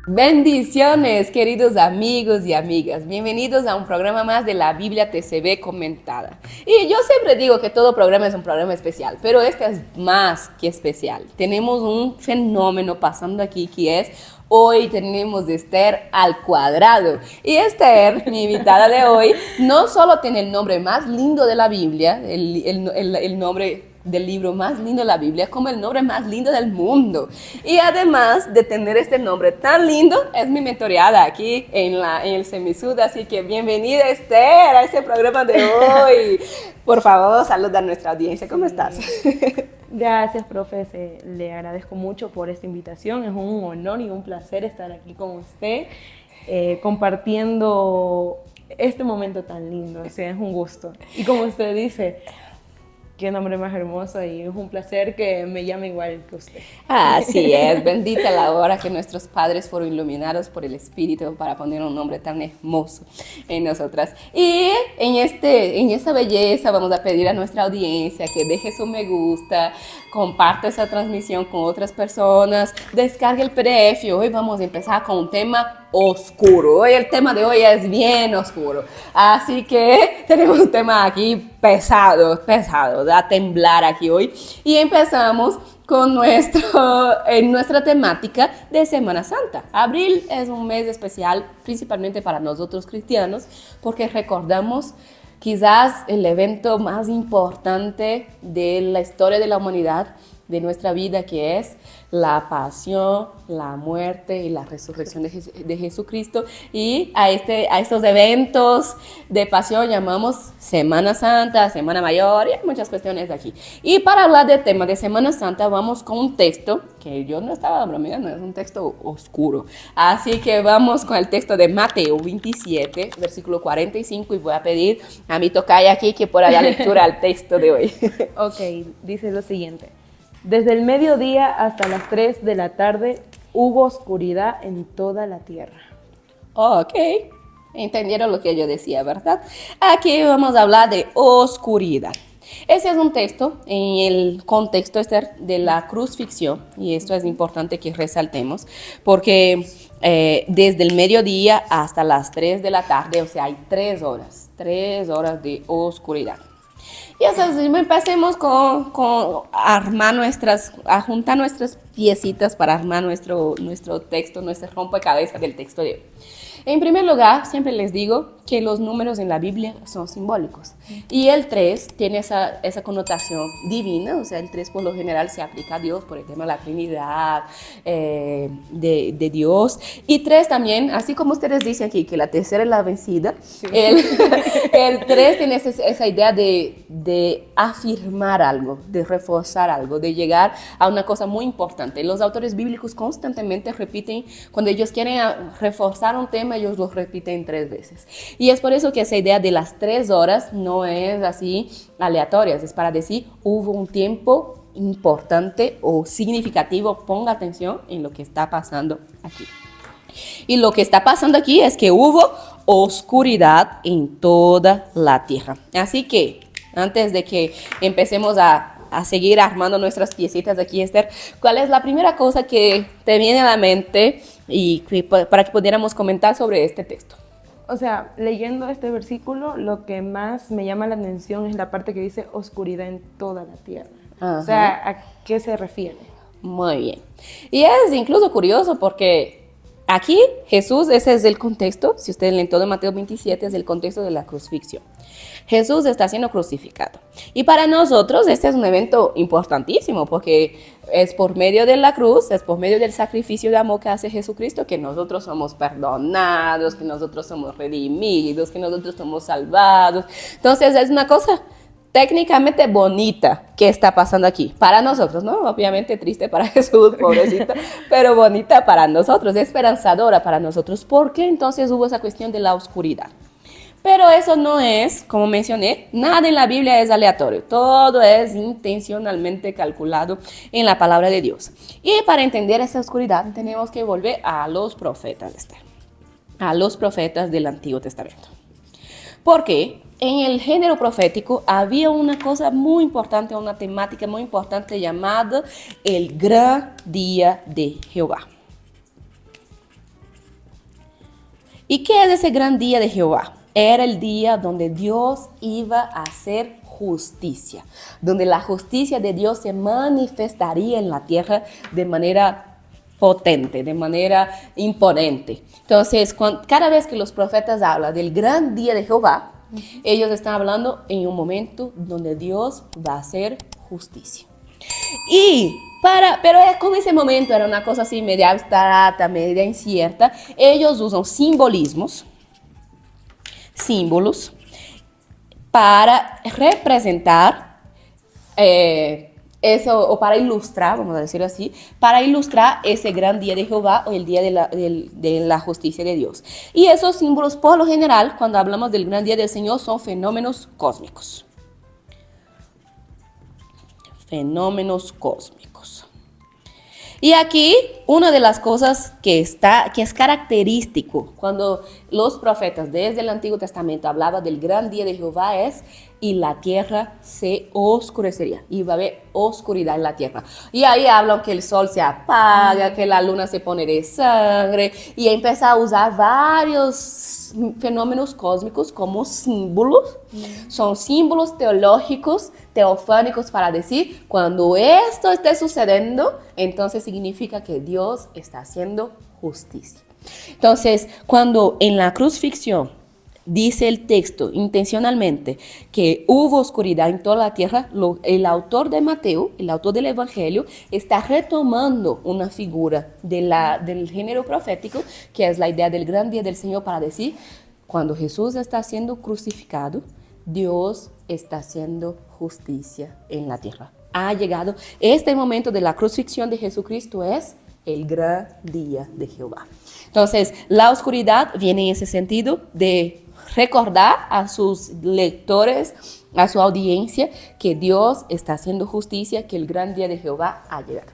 Bendiciones, queridos amigos y amigas. Bienvenidos a un programa más de la Biblia TCB comentada. Y yo siempre digo que todo programa es un programa especial, pero este es más que especial. Tenemos un fenómeno pasando aquí que es hoy tenemos Esther al cuadrado. Y Esther, mi invitada de hoy, no solo tiene el nombre más lindo de la Biblia, el nombre del libro más lindo de la Biblia, como el nombre más lindo del mundo. Y además de tener este nombre tan lindo, es mi mentoreada aquí en el Semisud, así que bienvenida Esther a este programa de hoy. Por favor, saluda a nuestra audiencia, ¿cómo estás? Gracias, profe, le agradezco mucho por esta invitación, es un honor y un placer estar aquí con usted, compartiendo este momento tan lindo, o sea, es un gusto. Y como usted dice, qué nombre más hermoso y es un placer que me llame igual que usted. Así es, bendita la hora que nuestros padres fueron iluminados por el Espíritu para poner un nombre tan hermoso en nosotras. Y en esa belleza vamos a pedir a nuestra audiencia que deje su me gusta, comparte esa transmisión con otras personas, descargue el PDF. Hoy vamos a empezar con un tema oscuro. Hoy el tema de hoy es bien oscuro. Así que tenemos un tema aquí pesado, da temblar aquí hoy. Y empezamos con nuestra temática de Semana Santa. Abril es un mes especial, principalmente para nosotros cristianos, porque recordamos quizás el evento más importante de la historia de la humanidad, de nuestra vida, que es la pasión, la muerte y la resurrección de Jesucristo. Y a estos eventos de pasión llamamos Semana Santa, Semana Mayor, y hay muchas cuestiones aquí. Y para hablar del tema de Semana Santa, vamos con un texto que yo no estaba bromeando, es un texto oscuro. Así que vamos con el texto de Mateo 27, versículo 45, y voy a pedir a mi tocaya aquí que pueda dar lectura al texto de hoy. Ok, dice lo siguiente. Desde el mediodía hasta las 3 de la tarde hubo oscuridad en toda la tierra. Ok, entendieron lo que yo decía, ¿verdad? Aquí vamos a hablar de oscuridad. Ese es un texto en el contexto de la crucifixión, y esto es importante que resaltemos, porque desde el mediodía hasta las 3 de la tarde, o sea, hay 3 horas de oscuridad. Y así empecemos con a juntar nuestras piecitas para armar nuestro texto, nuestro rompecabezas del texto de hoy. En primer lugar, siempre les digo que los números en la Biblia son simbólicos. Y el 3 tiene esa connotación divina, o sea, el 3 por lo general se aplica a Dios por el tema de la Trinidad, de Dios. Y 3 también, así como ustedes dicen aquí, que la tercera es la vencida, sí. el 3 tiene esa idea de afirmar algo, de reforzar algo, de llegar a una cosa muy importante. Los autores bíblicos constantemente repiten, cuando ellos quieren reforzar un tema, ellos lo repiten 3 veces. Y es por eso que esa idea de las 3 horas no es así aleatoria, es para decir, hubo un tiempo importante o significativo, ponga atención en lo que está pasando aquí. Y lo que está pasando aquí es que hubo oscuridad en toda la tierra. Así que, antes de que empecemos a seguir armando nuestras piecitas aquí, Esther, ¿cuál es la primera cosa que te viene a la mente y para que pudiéramos comentar sobre este texto? O sea, leyendo este versículo, lo que más me llama la atención es la parte que dice oscuridad en toda la tierra. Ajá. O sea, ¿a qué se refiere? Muy bien. Y es incluso curioso porque aquí Jesús, ese es el contexto, si ustedes leen todo Mateo 27, es el contexto de la crucifixión. Jesús está siendo crucificado. Y para nosotros este es un evento importantísimo porque es por medio de la cruz, es por medio del sacrificio de amor que hace Jesucristo que nosotros somos perdonados, que nosotros somos redimidos, que nosotros somos salvados. Entonces es una cosa técnicamente bonita que está pasando aquí para nosotros, ¿no? Obviamente triste para Jesús, pobrecito, pero bonita para nosotros, esperanzadora para nosotros. ¿Por qué entonces hubo esa cuestión de la oscuridad? Pero eso no es, como mencioné, nada en la Biblia es aleatorio. Todo es intencionalmente calculado en la palabra de Dios. Y para entender esa oscuridad tenemos que volver a los profetas, a los profetas del Antiguo Testamento. Porque en el género profético había una cosa muy importante, una temática muy importante llamada el gran día de Jehová. ¿Y qué es ese gran día de Jehová? Era el día donde Dios iba a hacer justicia, donde la justicia de Dios se manifestaría en la tierra de manera potente, de manera imponente. Entonces, cada vez que los profetas hablan del gran día de Jehová, ellos están hablando en un momento donde Dios va a hacer justicia. Pero como ese momento era una cosa así media abstracta, media incierta, ellos usan símbolos para representar eso, o para ilustrar, vamos a decir así, para ilustrar ese gran día de Jehová o el día de la justicia de Dios. Y esos símbolos, por lo general, cuando hablamos del gran día del Señor, son fenómenos cósmicos. Fenómenos cósmicos. Y aquí una de las cosas que es característico cuando los profetas desde el Antiguo Testamento hablaban del gran día de Jehová es: y la tierra se oscurecería, y va a haber oscuridad en la tierra. Y ahí hablan que el sol se apaga, que la luna se pone de sangre, y empieza a usar varios fenómenos cósmicos como símbolos. Son símbolos teológicos, teofánicos, para decir, cuando esto esté sucediendo, entonces significa que Dios está haciendo justicia. Entonces, cuando en la crucifixión dice el texto intencionalmente que hubo oscuridad en toda la tierra, el autor de Mateo, el autor del Evangelio, está retomando una figura del género profético, que es la idea del gran día del Señor, para decir, cuando Jesús está siendo crucificado, Dios está haciendo justicia en la tierra. Ha llegado este momento de la crucifixión de Jesucristo, es el gran día de Jehová. Entonces, la oscuridad viene en ese sentido de recordar a sus lectores, a su audiencia, que Dios está haciendo justicia, que el gran día de Jehová ha llegado.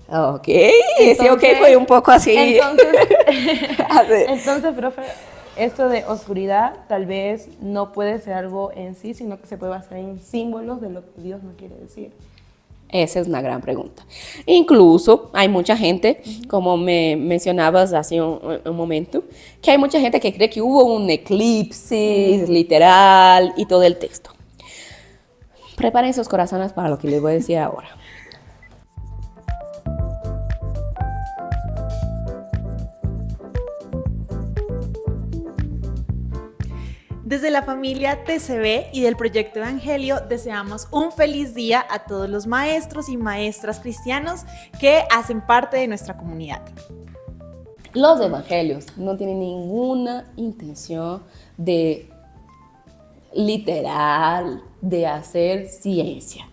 Ok, ese ok fue un poco así. Entonces, profe, esto de oscuridad tal vez no puede ser algo en sí, sino que se puede basar en símbolos de lo que Dios nos quiere decir. Esa es una gran pregunta. Incluso hay mucha gente, como me mencionabas hace un momento, que hay mucha gente que cree que hubo un eclipse literal y todo el texto. Preparen sus corazones para lo que les voy a decir ahora. Desde la familia TCB y del Proyecto Evangelio deseamos un feliz día a todos los maestros y maestras cristianos que hacen parte de nuestra comunidad. Los evangelios no tienen ninguna intención de literal, de hacer ciencia,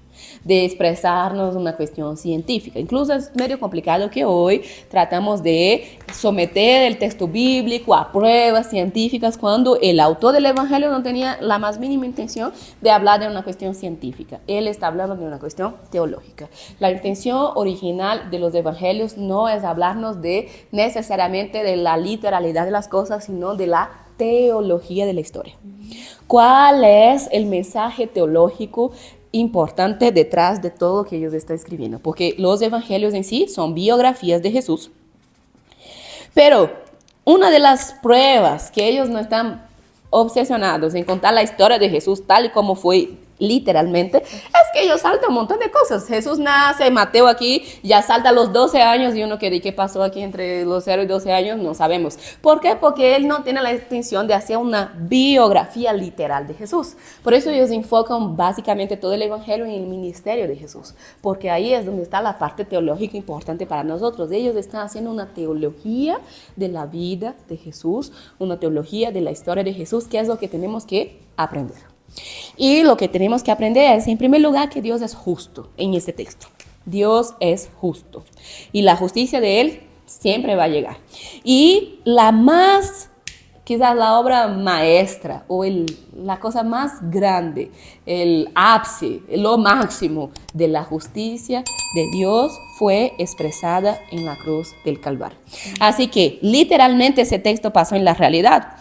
de expresarnos una cuestión científica. Incluso es medio complicado que hoy tratamos de someter el texto bíblico a pruebas científicas cuando el autor del Evangelio no tenía la más mínima intención de hablar de una cuestión científica. Él está hablando de una cuestión teológica. La intención original de los Evangelios no es hablarnos necesariamente de la literalidad de las cosas, sino de la teología de la historia. ¿Cuál es el mensaje teológico importante detrás de todo lo que ellos están escribiendo? Porque los evangelios en sí son biografías de Jesús, pero una de las pruebas que ellos no están obsesionados en contar la historia de Jesús tal y como fue literalmente, es que ellos saltan un montón de cosas. Jesús nace, Mateo aquí ya salta a los 12 años y uno que ¿qué pasó aquí entre los 0 y 12 años? No sabemos. ¿Por qué? Porque él no tiene la intención de hacer una biografía literal de Jesús. Por eso ellos enfocan básicamente todo el evangelio en el ministerio de Jesús, porque ahí es donde está la parte teológica importante para nosotros. Ellos están haciendo una teología de la vida de Jesús, una teología de la historia de Jesús, que es lo que tenemos que aprender. Y lo que tenemos que aprender es, en primer lugar, que Dios es justo en este texto. Dios es justo. Y la justicia de Él siempre va a llegar. Y quizás la obra maestra o la cosa más grande, el ápice, lo máximo de la justicia de Dios fue expresada en la cruz del Calvario. Así que literalmente ese texto pasó en la realidad.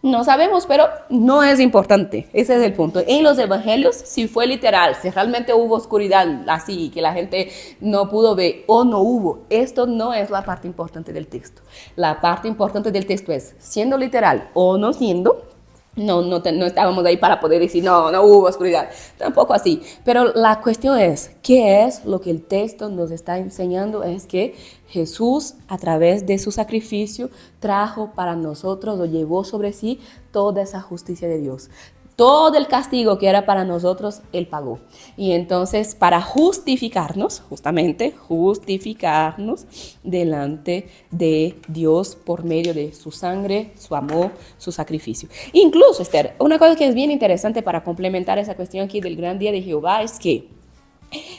No sabemos, pero no es importante. Ese es el punto. En los evangelios, si fue literal, si realmente hubo oscuridad así, que la gente no pudo ver o no hubo, esto no es la parte importante del texto. La parte importante del texto es, siendo literal o no siendo, no estábamos ahí para poder decir, no hubo oscuridad, tampoco así. Pero la cuestión es, ¿qué es lo que el texto nos está enseñando? Es que Jesús, a través de su sacrificio, trajo para nosotros o llevó sobre sí toda esa justicia de Dios. Todo el castigo que era para nosotros, Él pagó. Y entonces, para justificarnos, justamente, justificarnos delante de Dios por medio de su sangre, su amor, su sacrificio. Incluso, Esther, una cosa que es bien interesante para complementar esa cuestión aquí del gran día de Jehová es que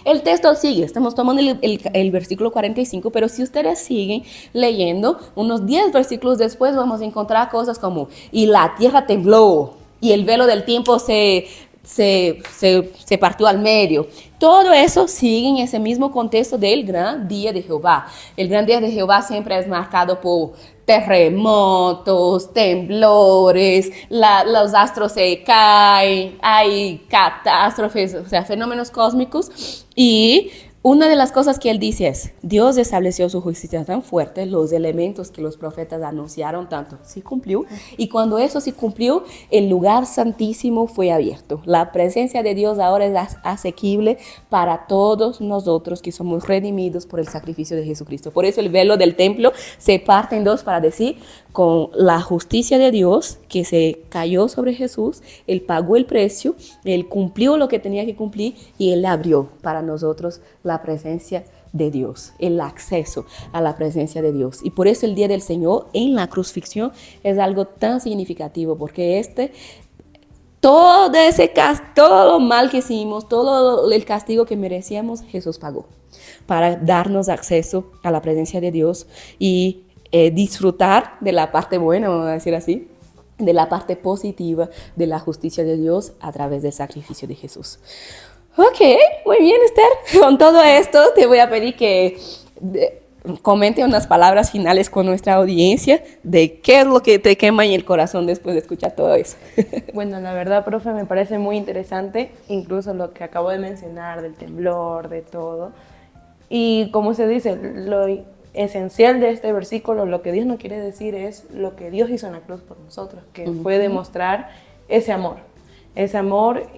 el texto sigue, estamos tomando el versículo 45, pero si ustedes siguen leyendo, unos 10 versículos después vamos a encontrar cosas como, y la tierra tembló, y el velo del tiempo se partió al medio. Todo eso sigue en ese mismo contexto del gran día de Jehová. El gran día de Jehová siempre es marcado por terremotos, temblores, los astros se caen, hay catástrofes, o sea, fenómenos cósmicos. Y una de las cosas que él dice es, Dios estableció su justicia tan fuerte, los elementos que los profetas anunciaron tanto, sí cumplió. Y cuando eso sí cumplió, el lugar santísimo fue abierto. La presencia de Dios ahora es asequible para todos nosotros que somos redimidos por el sacrificio de Jesucristo. Por eso el velo del templo se parte en dos para decir, con la justicia de Dios que se cayó sobre Jesús, Él pagó el precio, Él cumplió lo que tenía que cumplir y Él abrió para nosotros la presencia de Dios, el acceso a la presencia de Dios. Y por eso el día del Señor en la crucifixión es algo tan significativo, porque todo lo mal que hicimos, todo el castigo que merecíamos, Jesús pagó para darnos acceso a la presencia de Dios y disfrutar de la parte buena, vamos a decir así, de la parte positiva de la justicia de Dios a través del sacrificio de Jesús. Ok, muy bien, Esther. Con todo esto te voy a pedir que comente unas palabras finales con nuestra audiencia de qué es lo que te quema en el corazón después de escuchar todo eso. Bueno, la verdad, profe, me parece muy interesante, incluso lo que acabo de mencionar del temblor, de todo. Y como se dice, lo esencial de este versículo, lo que Dios nos quiere decir es lo que Dios hizo en la cruz por nosotros, que fue demostrar ese amor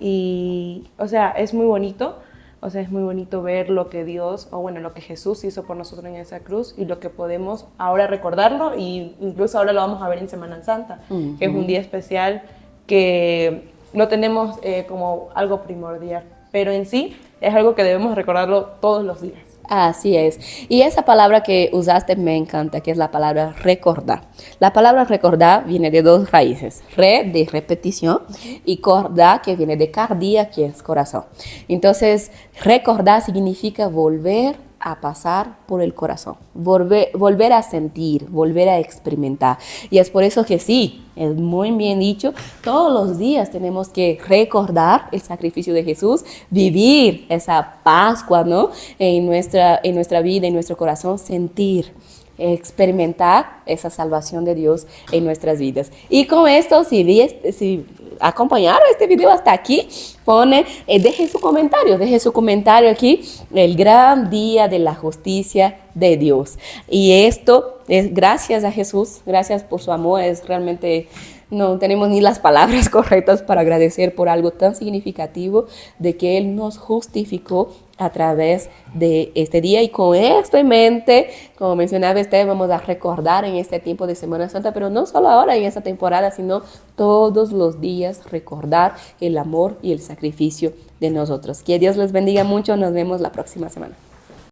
y, o sea, es muy bonito. O sea, es muy bonito ver lo que Dios, o bueno, lo que Jesús hizo por nosotros en esa cruz y lo que podemos ahora recordarlo, y incluso ahora lo vamos a ver en Semana Santa, que es un día especial que lo tenemos como algo primordial, pero en sí es algo que debemos recordarlo todos los días. Así es. Y esa palabra que usaste me encanta, que es la palabra recordar. La palabra recordar viene de dos raíces. Re, de repetición, y cordar, que viene de cardia, que es corazón. Entonces, recordar significa volver a pasar por el corazón, volver a sentir, volver a experimentar. Y es por eso que sí, es muy bien dicho, todos los días tenemos que recordar el sacrificio de Jesús, vivir esa Pascua, ¿no? En nuestra vida, en nuestro corazón, sentir, experimentar esa salvación de Dios en nuestras vidas. Y con esto, si acompañaron este video hasta aquí, deje su comentario aquí, el gran día de la justicia de Dios. Y esto es gracias a Jesús, gracias por su amor, es realmente... No tenemos ni las palabras correctas para agradecer por algo tan significativo de que Él nos justificó a través de este día. Y con esto en mente, como mencionaba Esther, vamos a recordar en este tiempo de Semana Santa, pero no solo ahora en esta temporada, sino todos los días recordar el amor y el sacrificio de nosotros. Que Dios les bendiga mucho. Nos vemos la próxima semana.